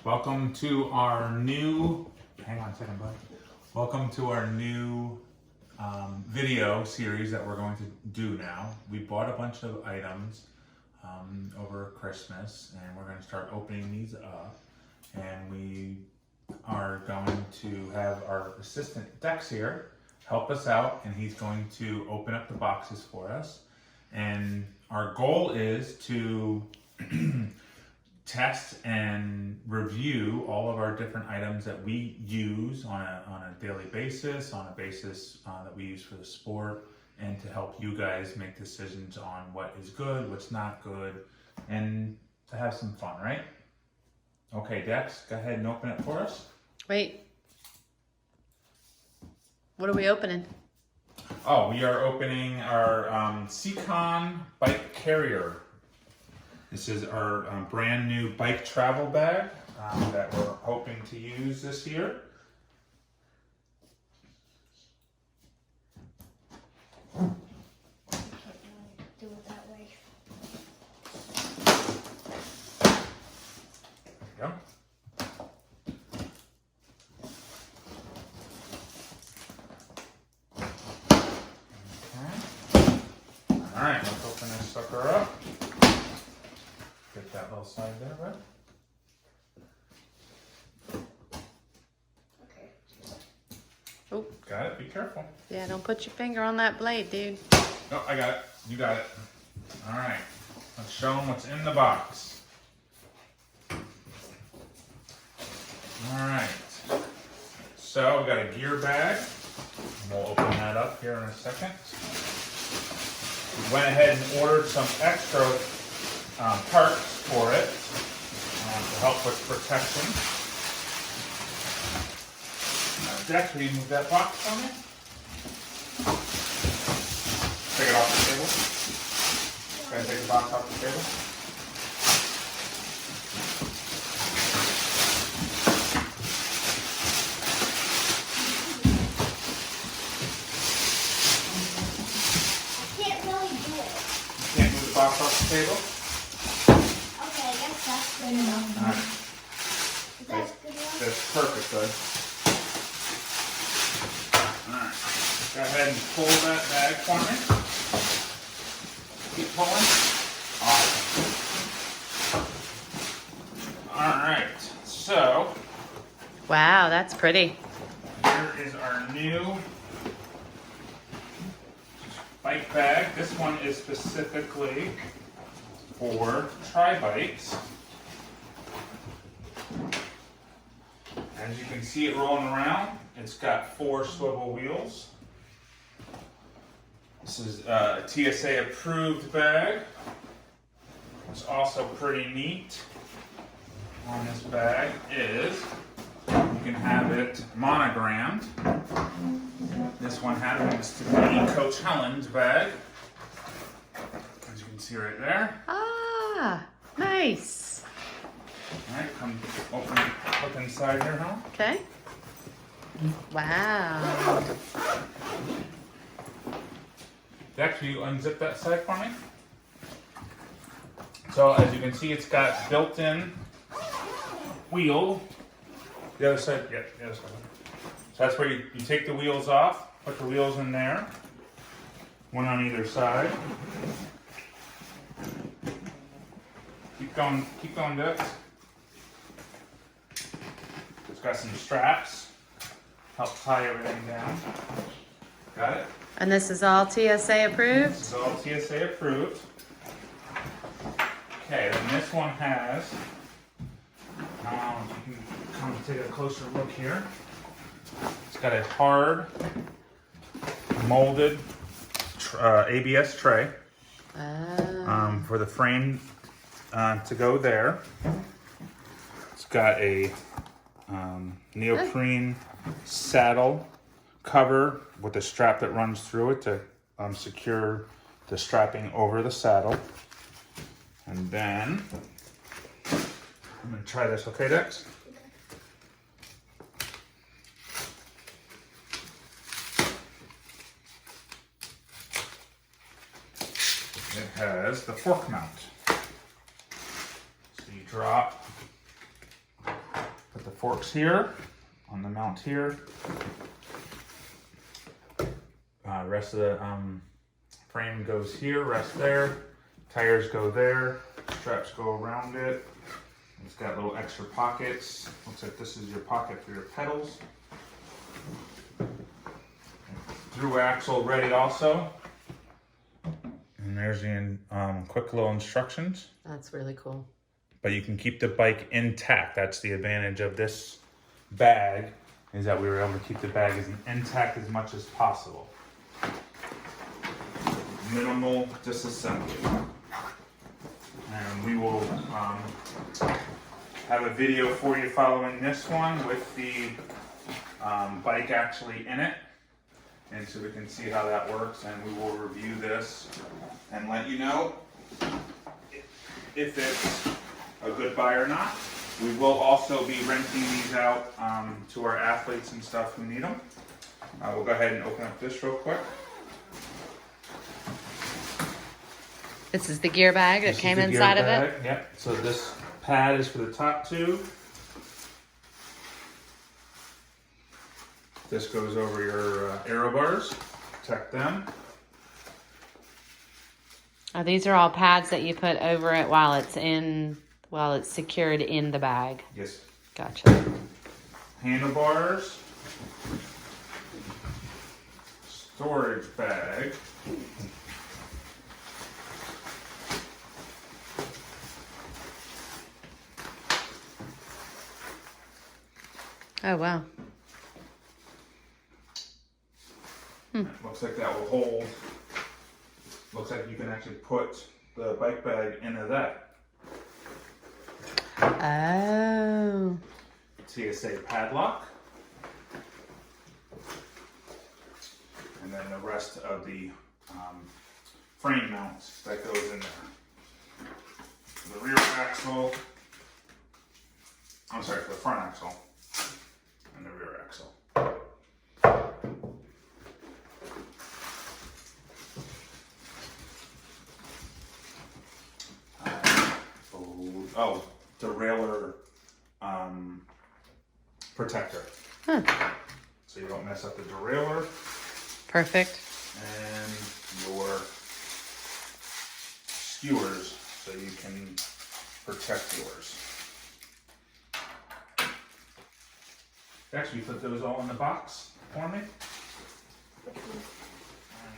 Welcome to our new, hang on a second, bud. Welcome to our new video series that we're going to do now. We bought a bunch of items over Christmas and we're going to start opening these up. And we are going to have our assistant Dex here help us out, and he's going to open up the boxes for us. And our goal is to test and review all of our different items that we use on a daily basis, on a basis that we use for the sport, and to help you guys make decisions on what is good, what's not good, and to have some fun, right? Okay, Dex, go ahead and open it for us. Wait. What are we opening? Oh, we are opening our Scicon bike carrier. This is our brand new bike travel bag that we're hoping to use this year. Can't really do it that way. There you go. All right, let's open this sucker up. Get that little side there, right? Okay. Oh, Got it, be careful. yeah, don't put your finger on that blade, dude. Oh, I got it, you got it. All right, let's show them what's in the box. All right, so we got a gear bag. We'll open that up here in a second. We went ahead and ordered some extra parts for it to help with protection. Dex, will you move that box for me? Take it off the table. Can I take the box off the table? I can't really do it. You can't move the box off the table? Okay, I guess that's good enough. All right. Is that good enough? That's perfect, bud. Alright. Go ahead and pull that bag for me. Keep pulling. Awesome. Alright, so Wow, that's pretty. here is our new bike bag. This one is specifically for tri-bikes. As you can see it rolling around, it's got 4 swivel wheels. This is a TSA approved bag. What's also pretty neat on this bag is you can have it monogrammed. This one happens to be Coach Helen's bag, as you can see right there. Ah, nice. All right, come open, look inside here, huh? Okay. Wow. Dex, will you unzip that side for me? So as you can see, it's got built-in wheel. The other side, yeah, the other side. So that's where you take the wheels off, put the wheels in there, one on either side. Keep going, Dex. It's got some straps, help tie everything down. Got it? And this is all TSA approved? This is all TSA approved. Okay, then this one has, you can come take a closer look here. It's got a hard, molded ABS tray for the frame to go there. It's got a neoprene saddle cover with a strap that runs through it to secure the strapping over the saddle. And then I'm going to try this, okay, Dex? It has the fork mount. So you drop forks here on the mount here. Rest of the frame goes here, rest there. Tires go there, straps go around it. It's got little extra pockets. Looks like this is your pocket for your pedals. Through axle ready also. And there's the quick little instructions. That's really cool. But you can keep the bike intact. That's the advantage of this bag, is that we were able to keep the bag as intact as much as possible. Minimal disassembly. And we will have a video for you following this one with the bike actually in it. And so we can see how that works, and we will review this and let you know if it's a good buy or not. We will also be renting these out to our athletes and stuff who need them. We'll go ahead and open up this real quick. This is the gear bag that came inside of it? Yep, so this pad is for the top two. This goes over your aero bars, protect them. Oh, these are all pads that you put over it while it's secured in the bag. Yes. Gotcha. Handlebars. Storage bag. Oh, wow. Looks like that will hold. Looks like you can actually put the bike bag into that. Oh. TSA padlock. And then the rest of the frame mounts that goes in there. The rear axle. I'm sorry, for the front axle. And the rear axle. Oh, derailleur protector. Huh. So you don't mess up the derailleur Perfect. and your skewers so you can protect yours. Actually, you put those all in the box for me. And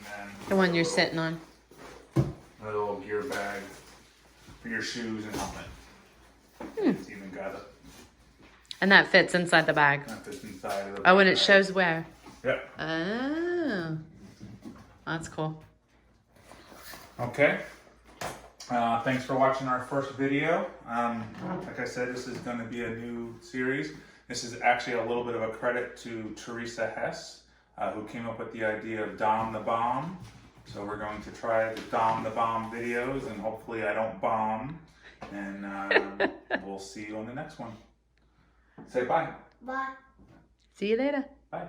then The one you're sitting on. a little gear bag for your shoes and helmet. It's even got a And that fits inside the bag. that fits inside of the Oh, and it bag. shows where. Yep. Oh. That's cool. Okay. Thanks for watching our first video. Like I said, this is going to be a new series. This is actually a little bit of a credit to Teresa Hess, who came up with the idea of Dom the Bomb. So we're going to try the Dom the Bomb videos, and hopefully I don't bomb. And we'll see you on the next one. Say bye. Bye. See you later. Bye.